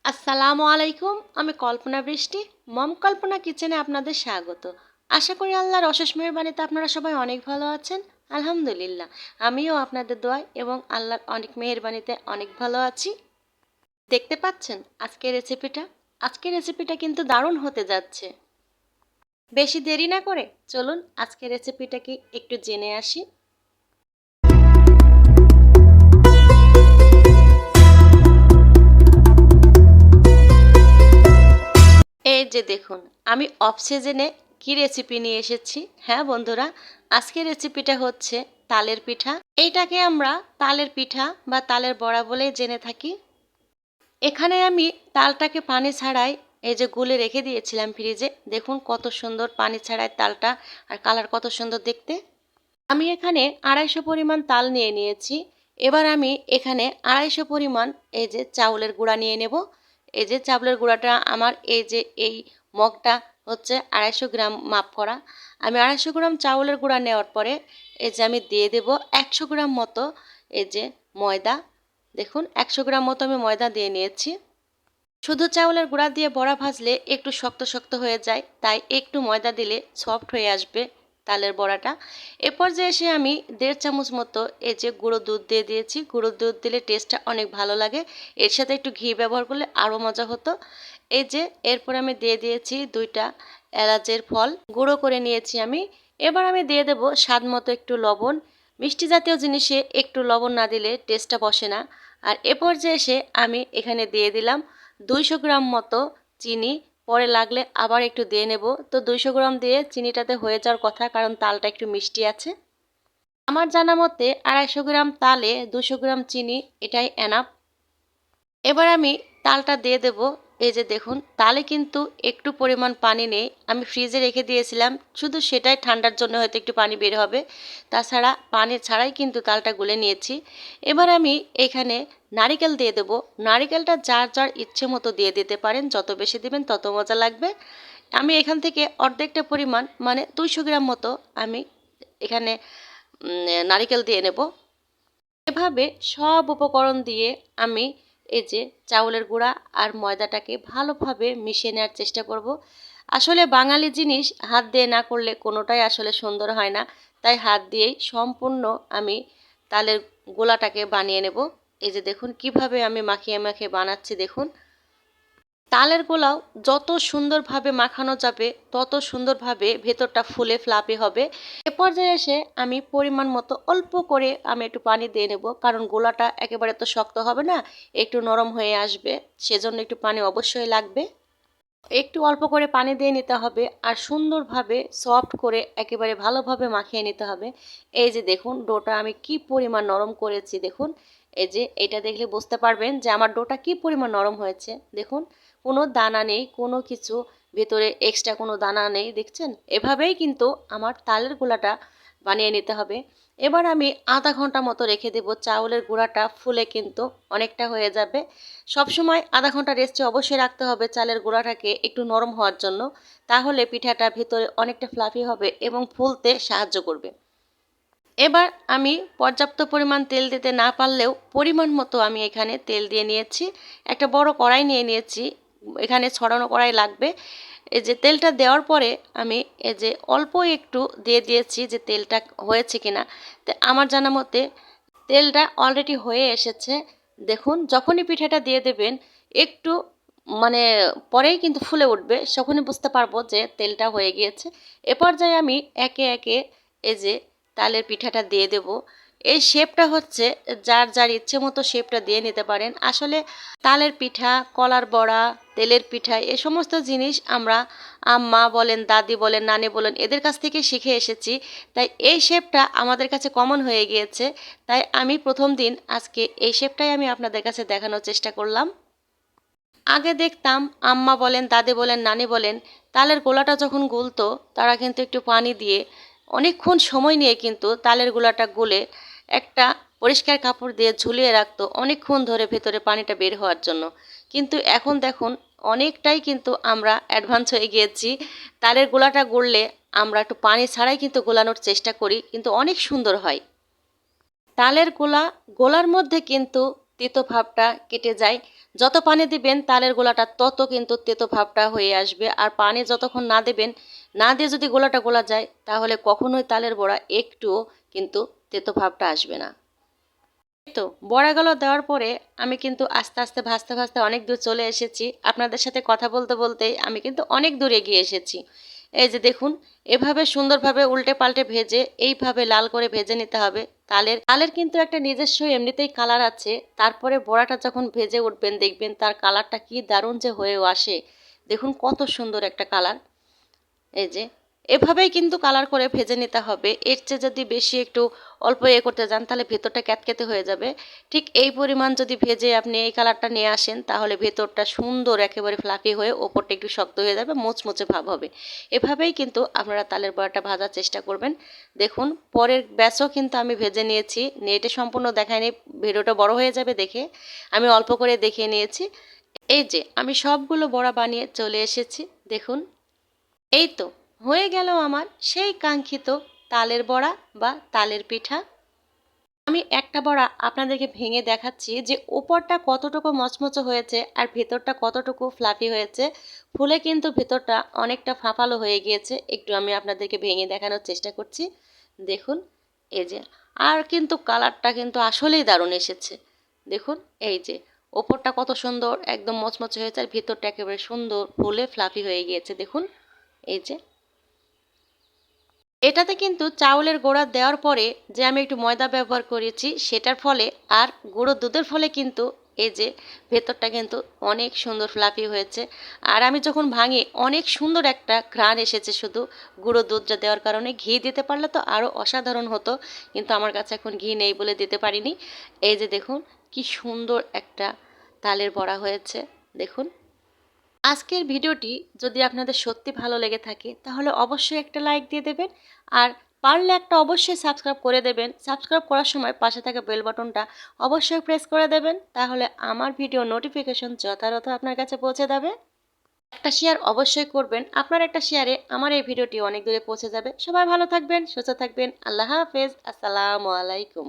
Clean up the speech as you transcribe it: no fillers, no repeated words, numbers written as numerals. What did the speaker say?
আসসালামু আলাইকুম। আমি কল্পনা বৃষ্টি। মম কল্পনা কিচেনে আপনাদের স্বাগত। আশা করি আল্লাহর অশেষ মেহেরবানিতে আপনারা সবাই অনেক ভালো আছেন। আলহামদুলিল্লাহ, আমিও আপনাদের দোয়ায় এবং আল্লাহর অনেক মেহেরবানিতে অনেক ভালো আছি। দেখতে পাচ্ছেন আজকের রেসিপিটা কিন্তু দারুণ হতে যাচ্ছে। বেশি দেরি না করে চলুন আজকের রেসিপিটা কি একটু জেনে আসি। এই যে দেখুন, আমি অফ সিজনে কি রেসিপি নিয়ে এসেছি। হ্যাঁ বন্ধুরা, আজকের রেসিপিটা হচ্ছে তালের পিঠা। এইটাকে আমরা তালের পিঠা বা তালের বড়া বলেই জেনে থাকি। এখানে আমি তালটাকে পানি ছাড়াই এই যে গুলে রেখে দিয়েছিলাম ফ্রিজে। দেখুন কত সুন্দর পানি ছাড়াই তালটা, আর কালার কত সুন্দর দেখতে। আমি এখানে 250 পরিমাণ তাল নিয়ে নিয়েছি। এবার আমি এখানে 250 পরিমাণ এই যে চাউলের গুঁড়া নিয়ে নেব। এই যে চাউলের গুঁড়াটা আমার এই মগটা হচ্ছে 250 গ্রাম মাপ করা। আমি 250 গ্রাম চাউলের গুঁড়া নেওয়ার পরে এই যে আমি দিয়ে দেব 100 গ্রাম মতো এই যে ময়দা। দেখুন 100 গ্রাম মতো আমি ময়দা দিয়ে নিয়েছি। শুধু চাউলের গুঁড়া দিয়ে বড়া ভাজলে একটু শক্ত শক্ত হয়ে যায়, তাই একটু ময়দা দিলে সফট হয়ে আসবে তালের বড়াটা। এ পর্যায়ে এসে আমি 1.5 চামচ মতো এই যে গুঁড়ো দুধ দিয়ে দিয়েছি। গুঁড়ো দুধ দিলে টেস্টটা অনেক ভালো লাগে। এর সাথে একটু ঘি ব্যবহার করলে আরও মজা হতো। এই যে এরপর আমি দিয়ে দিয়েছি 2টা এলাচের ফল গুঁড়ো করে নিয়েছি আমি। এবার আমি দিয়ে দেব স্বাদ মতো একটু লবণ। মিষ্টি জাতীয় জিনিসে একটু লবণ না দিলে টেস্টটা বসে না। আর এ পর্যায়ে এসে আমি এখানে দিয়ে দিলাম 200 গ্রাম মতো চিনি। পরে লাগলে আবার একটু দিয়ে নেব। তো 200 গ্রাম দিয়ে চিনিটাতে হয়ে যাওয়ার কথা, কারণ তালটা একটু মিষ্টি আছে। আমার জানা মতে 250 গ্রাম তালে 200 গ্রাম চিনি, এটাই এনাফ। এবার আমি তালটা দিয়ে দেব। এই যে দেখুন, তালে কিন্তু একটু পরিমাণ পানি নেই। আমি ফ্রিজে রেখে দিয়েছিলাম, শুধু সেটাই ঠান্ডার জন্য হয়তো একটু পানি বের হবে। তাছাড়া পানি ছাড়াই কিন্তু তালটা গুলে নিয়েছি। এবার আমি এখানে নারিকেল দিয়ে দেব। নারিকেলটা যার যার ইচ্ছে মতো দিয়ে দিতে পারেন, যত বেশি দিবেন তত মজা লাগবে। আমি এখান থেকে অর্ধেকটা পরিমাণ মানে 200 গ্রাম মতো আমি এখানে নারিকেল দিয়ে নেব। এভাবে সব উপকরণ দিয়ে আমি এই যে চাউলের গুঁড়া আর ময়দাটাকে ভালোভাবে মিশিয়ে নেওয়ার চেষ্টা করব। আসলে বাঙালি জিনিস হাত দিয়ে না করলে কোনোটাই আসলে সুন্দর হয় না, তাই হাত দিয়েই সম্পূর্ণ আমি তালের গোলাটাকে বানিয়ে নেব। এই যে দেখুন কিভাবে আমি মাখিয়ে মাখিয়ে বানাচ্ছি। দেখুন, তালের গোলাও যত সুন্দরভাবে মাখানো যাবে তত সুন্দরভাবে ভেতরটা ফুলে ফ্লাপি হবে। এ পর্যায়ে এসে আমি পরিমাণ মতো অল্প করে আমি একটু পানি দিয়ে নেব, কারণ গোলাটা একেবারে তো শক্ত হবে না, একটু নরম হয়ে আসবে, সেজন্য একটু পানি অবশ্যই লাগবে। একটু অল্প করে পানি দিয়ে নিতে হবে আর সুন্দরভাবে সফট করে একেবারে ভালোভাবে মাখিয়ে নিতে হবে। এই যে দেখুন ডোটা আমি কি পরিমাণ নরম করেছি। দেখুন, এই যে এটা দেখলে বুঝতে পারবেন যে আমার ডোটা কি পরিমাণ নরম হয়েছে। দেখুন, কোনো দানা নেই, কোনো কিছু ভেতরে এক্সট্রা কোনো দানা নেই। দেখছেন, এভাবেই কিন্তু আমার তালের গোলাটা বানিয়ে নিতে হবে। এবার আমি আধা ঘন্টা মতো রেখে দেব। চাউলের গুঁড়াটা ফুলে কিন্তু অনেকটা হয়ে যাবে। সবসময় আধা ঘন্টা রেস্টে অবশ্যই রাখতে হবে চালের গুঁড়াটাকে একটু নরম হওয়ার জন্য, তাহলে পিঠাটা ভিতরে অনেকটা ফ্লাফি হবে এবং ফুলতে সাহায্য করবে। এবার আমি পর্যাপ্ত পরিমাণ তেল দিতে না পারলেও পরিমাণ মতো আমি এখানে তেল দিয়ে নিয়েছি। একটা বড় কড়াই নিয়ে নিয়েছি, এখানে ছড়ানো কড়াই লাগবে। এই যে তেলটা দেওয়ার পরে আমি এই যে অল্প একটু দিয়ে দিয়েছি যে তেলটা হয়েছে কিনা। তো আমার জানা মতে তেলটা অলরেডি হয়ে এসেছে। দেখুন, যখনই পিঠাটা দিয়ে দেবেন একটু মানে পরেই কিন্তু ফুলে উঠবে, তখনই বুঝতে পারবো যে তেলটা হয়ে গিয়েছে। এ পর্যায়ে আমি একে একে এই যে তালের পিঠাটা দিয়ে দেব। এই শেপটা হচ্ছে যার যার ইচ্ছে মতো শেপটা দিয়ে নিতে পারেন। আসলে তালের পিঠা, কলার বড়া, তেলের পিঠা এ সমস্ত জিনিস আমরা আম্মা বলেন, দাদি বলেন, নানি বলেন এদের কাছ থেকে শিখে এসেছি, তাই এই শেপটা আমাদের কাছে কমন হয়ে গিয়েছে। তাই আমি প্রথম দিন আজকে এই শেপটাই আমি আপনাদের কাছে দেখানোর চেষ্টা করলাম। আগে দেখতাম আম্মা বলেন, দাদি বলেন, নানি বলেন তালের গোলাটা যখন গুলতো তারা কিন্তু একটু পানি দিয়ে অনেকক্ষণ সময় নিয়ে কিন্তু তালের গোলাটা গুলে একটা পরিষ্কার কাপড় দিয়ে ঝুলিয়ে রাখতো অনেকক্ষণ ধরে ভেতরে পানিটা বের হওয়ার জন্য। কিন্তু এখন দেখুন অনেকটাই কিন্তু আমরা অ্যাডভান্স হয়ে গিয়েছি। তালের গোলাটা গুললে আমরা একটু পানি ছাড়াই কিন্তু গোলানোর চেষ্টা করি, কিন্তু অনেক সুন্দর হয়। তালের গোলা গোলার মধ্যে কিন্তু তেতো ভাবটা কেটে যায়। যত পানি দিবেন তালের গোলাটা তত কিন্তু তেতো ভাবটা হয়ে আসবে। আর পানি যতক্ষণ না দেবেন, না দিয়ে যদি গোলাটা গোলা যায় তাহলে কখনোই তালের বড়া একটুও কিন্তু তেতো ভাবটা আসবে না। তো বড়াগুলো দেওয়ার পরে আমি কিন্তু আস্তে আস্তে ভাজতে ভাজতে অনেক দূর চলে এসেছি। আপনাদের সাথে কথা বলতে বলতেই আমি কিন্তু অনেক দূর এগিয়ে এসেছি। এই যে দেখুন, এভাবে সুন্দরভাবে উল্টে পাল্টে ভেজে এইভাবে লাল করে ভেজে নিতে হবে। তালের তালের কিন্তু একটা নিজস্ব এমনিতেই কালার আছে, তারপরে বড়াটা যখন ভেজে উঠবেন দেখবেন তার কালারটা কি দারুণ যে হয়েও আসে। দেখুন কত সুন্দর একটা কালার। এই যে এভাবেই কিন্তু কালার করে ভেজে নিতে হবে। এর চেয়ে যদি বেশি একটু অল্প করতে যান তাহলে ভেতরটা ক্যাতকেতে হয়ে যাবে। ঠিক এই পরিমাণ যদি ভেজে আপনি এই কালারটা নিয়ে আসেন তাহলে ভেতরটা সুন্দর একেবারে ফ্লাফি হয়ে ওপরটা একটু শক্ত হয়ে যাবে, মোচমোচে ভাব হবে। এভাবেই কিন্তু আপনারা তালের বড়াটা ভাজার চেষ্টা করবেন। দেখুন পরের ব্যাচও কিন্তু আমি ভেজে নিয়েছি, নেটে সম্পূর্ণ দেখায়নি, ভিডিওটা বড় হয়ে যাবে দেখে আমি অল্প করে দেখিয়ে নিয়েছি। এই যে আমি সবগুলো বড়া বানিয়ে চলে এসেছি। দেখুন এই তো হয়ে গেল আমার সেই কাঙ্ক্ষিত তালের বড়া বা তালের পিঠা। আমি একটা বড়া আপনাদেরকে ভেঙে দেখাচ্ছি যে ওপরটা কতটুকু মচমচে হয়েছে আর ভেতরটা কতটুকু ফ্লাফি হয়েছে। ফুলে কিন্তু ভেতরটা অনেকটা ফাঁপালো হয়ে গিয়েছে। একটু আমি আপনাদেরকে ভেঙে দেখানোর চেষ্টা করছি। দেখুন এই যে, আর কিন্তু কালারটা কিন্তু আসলেই দারুণ এসেছে। দেখুন এই যে ওপরটা কত সুন্দর একদম মচমচে হয়েছে আর ভেতরটা একেবারে সুন্দর ফুলে ফ্লাফি হয়ে গিয়েছে। দেখুন এই যে এটাতে কিন্তু চাউলের গুঁড়া দেওয়ার পরে যে আমি একটু ময়দা ব্যবহার করেছি সেটার ফলে আর গুঁড়ো দুধের ফলে কিন্তু এই যে ভেতরটা কিন্তু অনেক সুন্দর ফ্লাফি হয়েছে। আর আমি যখন ভাঙি অনেক সুন্দর একটা ঘ্রাণ এসেছে শুধু গুঁড়ো দুধটা দেওয়ার কারণে। ঘি দিতে পারলে তো আরও অসাধারণ হতো, কিন্তু আমার কাছে এখন ঘি নেই বলে দিতে পারিনি। এই যে দেখুন কি সুন্দর একটা তালের বড়া হয়েছে। দেখুন আজকের ভিডিওটি যদি আপনাদের সত্যি ভালো লেগে থাকে তাহলে অবশ্যই একটা লাইক দিয়ে দেবেন, আর পারলে একটা অবশ্যই সাবস্ক্রাইব করে দেবেন। সাবস্ক্রাইব করার সময় পাশে থাকা বেল বাটনটা অবশ্যই প্রেস করে দেবেন, তাহলে আমার ভিডিও নোটিফিকেশন যথাযথ আপনার কাছে পৌঁছে যাবে। একটা শেয়ার অবশ্যই করবেন, আপনার একটা শেয়ারে আমার এই ভিডিওটি অনেক দূরে পৌঁছে যাবে। সবাই ভালো থাকবেন, সুস্থ থাকবেন। আল্লাহ হাফেজ, আসসালামু আলাইকুম।